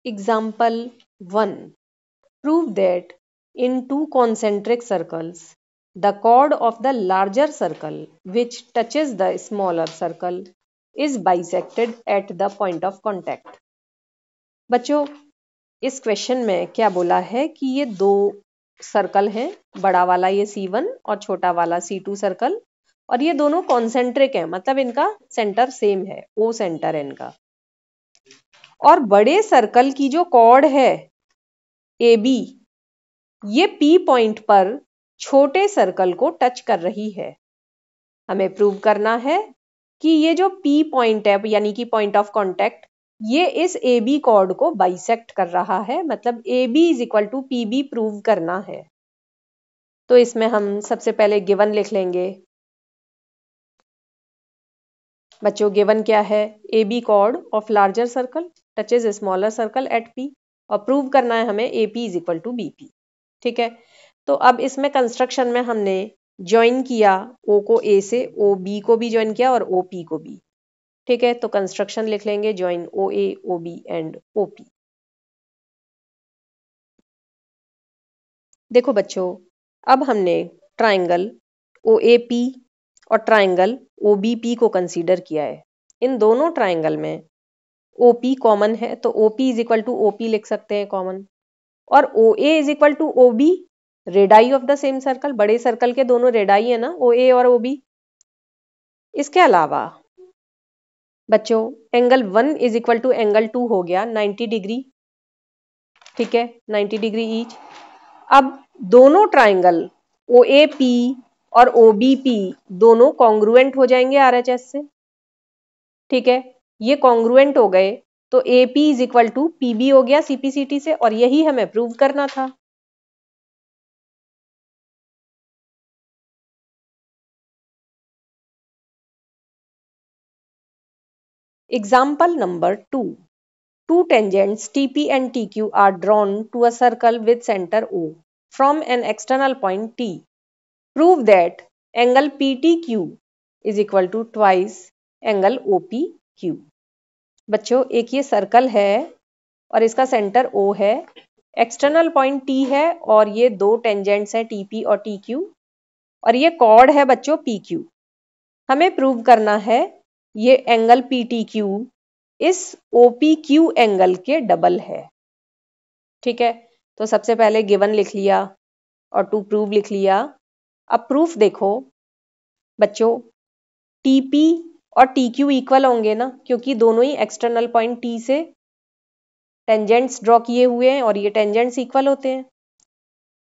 Example 1. Prove that in two concentric circles, the chord of the larger circle which touches the smaller circle is bisected at the point of contact. बच्चों, इस question में क्या बोला है कि ये दो सर्कल हैं, बड़ा वाला ये C1 और छोटा वाला C2 सर्कल, और ये दोनों कॉन्सेंट्रिक हैं, मतलब इनका सेंटर सेम है, O सेंटर है इनका। और बड़े सर्कल की जो कॉर्ड है AB, ये P पॉइंट पर छोटे सर्कल को टच कर रही है। हमें प्रूव करना है कि ये जो P पॉइंट है, यानी कि पॉइंट ऑफ कांटेक्ट, ये इस AB कॉर्ड को बाइसेक्ट कर रहा है, मतलब AB is equal to PB prove करना है। तो इसमें हम सबसे पहले गिवन लिख लेंगे। बच्चों, गिवन क्या है? AB chord of larger circle touches smaller circle at P, और प्रूव करना है हमें AP is equal to BP। ठीक है, तो अब इसमें कंस्ट्रक्शन में हमने ज्वाइन किया O को A से, OB को भी ज्वाइन किया और OP को भी। ठीक है, तो कंस्ट्रक्शन लिख लेंगे, join OA, OB and OP। देखो बच्चों, अब हमने ट्राइंगल OAP और ट्राइंगल OBP को कंसीडर किया है। इन दोनों ट्राइंगल में OP कॉमन है, तो OP is equal to OP लिख सकते हैं कॉमन, और OA is equal to OB, radii of the same circle, बड़े सर्कल के दोनों रेडाई है ना, OA और OB। इसके अलावा बच्चों, angle 1 is equal to angle 2 हो गया 90 डिग्री। ठीक है, 90 डिग्री ईच। अब दोनों ट्राइंगल OAP और OBP दोनों कॉन्ग्रुएंट हो जाएंगे RHS से। ठीक है, ये कॉन्ग्रुएंट हो गए तो AP is equal to PB हो गया CPCT से, और यही हमें प्रूव करना था। Example number 2. Two tangents TP and TQ are drawn to a circle with center O from an external point T. Prove that angle PTQ is equal to twice angle OPQ. बच्चों, एक ये circle है और इसका centre O है, external point T है, और ये दो टेंजेंट्स हैं TP और TQ, और ये कॉर्ड है बच्चों PQ। हमें प्रूव करना है ये एंगल PTQ इस OPQ एंगल के डबल है। ठीक है, तो सबसे पहले गिवन लिख लिया और टू प्रूव लिख लिया। अब प्रूफ देखो बच्चों, TP और TQ इक्वल होंगे ना, क्योंकि दोनों ही एक्सटर्नल पॉइंट T से टेंजेंट्स ड्रॉ किए हुए हैं और ये टेंजेंट्स इक्वल होते हैं।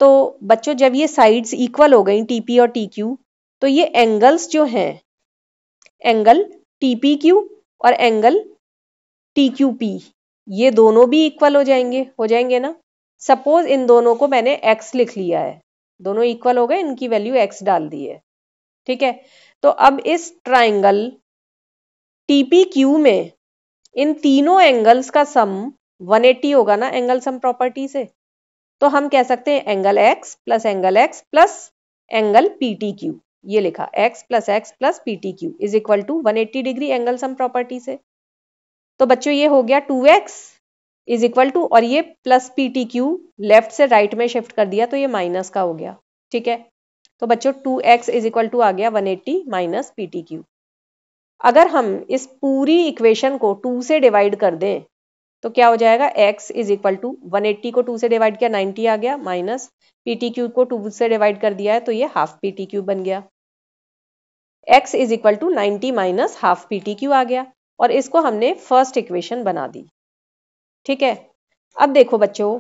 तो बच्चों, जब ये साइड्स इक्वल हो गई TP और TQ, तो ये एंगल्स जो हैं, एंगल TPQ और एंगल TQP, ये दोनों भी इक्वल हो जाएंगे ना। सपोज इन दोनों को मैंने x लिख लिया है, दोनों इक्वल हो गए, इनकी वैल्यू x डाल दी है। ठीक है, तो अब इस ट्राइंगल TPQ में इन तीनों एंगल्स का सम 180 होगा ना, एंगल सम प्रॉपर्टी से। तो हम कह सकते हैं angle x plus angle PTQ, ये लिखा x plus PTQ is equal to 180 degree angle sum property से। तो बच्चों, ये हो गया 2x इज इक्वल टू, और ये प्लस PTQ लेफ्ट से राइट में शिफ्ट कर दिया तो ये माइनस का हो गया। ठीक है, तो बच्चों 2x इज इक्वल टू आ गया 180 माइनस PTQ। अगर हम इस पूरी इक्वेशन को 2 से डिवाइड कर दें तो क्या हो जाएगा? x इज इक्वल टू 180 को 2 से डिवाइड किया 90 आ गया, माइनस PTQ को 2 से डिवाइड कर दिया है तो ये हाफ PTQ बन गया। x is equal to 90 minus half PTQ आ गया, और इसको हमने फर्स्ट इक्वेशन बना दी। ठीक है, अब देखो बच्चों,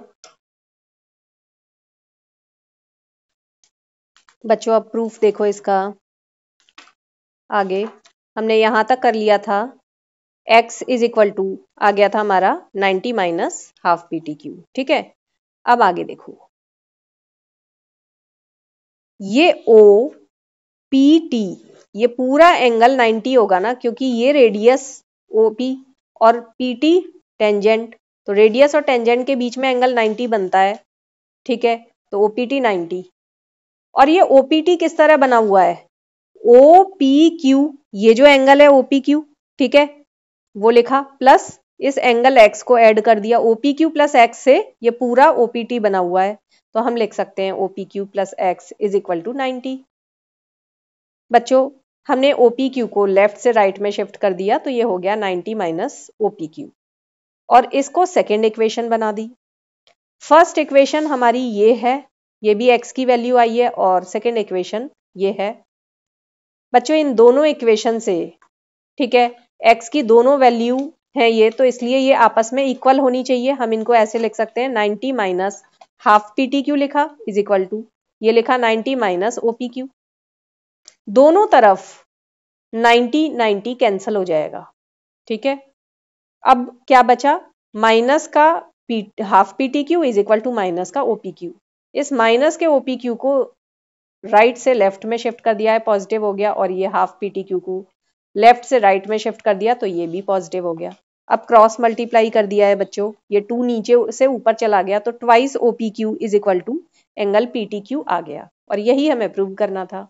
अब प्रूफ देखो इसका। आगे हमने यहां तक कर लिया था, x इज इक्वल टू आ गया था हमारा 90 माइनस हाफ PTQ। ठीक है, अब आगे देखो, ये OPT, ये पूरा एंगल 90 होगा ना, क्योंकि ये रेडियस OP और PT टेंजेंट, तो रेडियस और टेंजेंट के बीच में एंगल 90 बनता है। ठीक है, तो OPT 90, और ये OPT किस तरह बना हुआ है? OPQ, ये जो एंगल है OPQ, ठीक है, वो लिखा, प्लस इस एंगल एक्स को ऐड कर दिया ओपी क्यू प्लस एक्स से, ये पूरा ओपीटी बना हुआ है, तो हम लिख सकते हैं O P Q plus X is equal to 90। बच्चों हमने ओपी क्यू को लेफ्ट से राइट में शिफ्ट कर दिया, तो ये हो गया 90 माइनस ओपी क्यू, और इसको सेकेंड इक्वेशन बना दी। फर्स्ट इक्वेशन हमारी ये है, ये भी एक्स की वैल्यू आई है, और सेकेंड इक्वेशन ये है। बच्चों इन दोनों इक्वेशन से, ठीक है, एक्स की दोनों वैल्यू है ये, तो इसलिए ये आपस में इक्वल होनी चाहिए। हम इनको ऐसे लिख सकते हैं 90 माइनस हाफ पीटी क्यू लिखा इज इक्वल टू, ये लिखा 90 माइनस ओपी क्यू। दोनों तरफ 90 90 कैंसल हो जाएगा, ठीक है। अब क्या बचा, माइनस का half P T Q is equal to minus का ओपी क्यू। इस माइनस के ओपी क्यू को राइट से लेफ्ट में शिफ्ट कर दिया है, पॉजिटिव हो गया, और ये हाफ पीटी क्यू को लेफ्ट से राइट में शिफ्ट कर दिया, तो ये भी पॉजिटिव हो गया। अब क्रॉस मल्टीप्लाई कर दिया है बच्चों, ये 2 नीचे से ऊपर चला गया, तो twice OP Q is equal to angle PT Q आ गया, और यही हमें प्रूव करना था।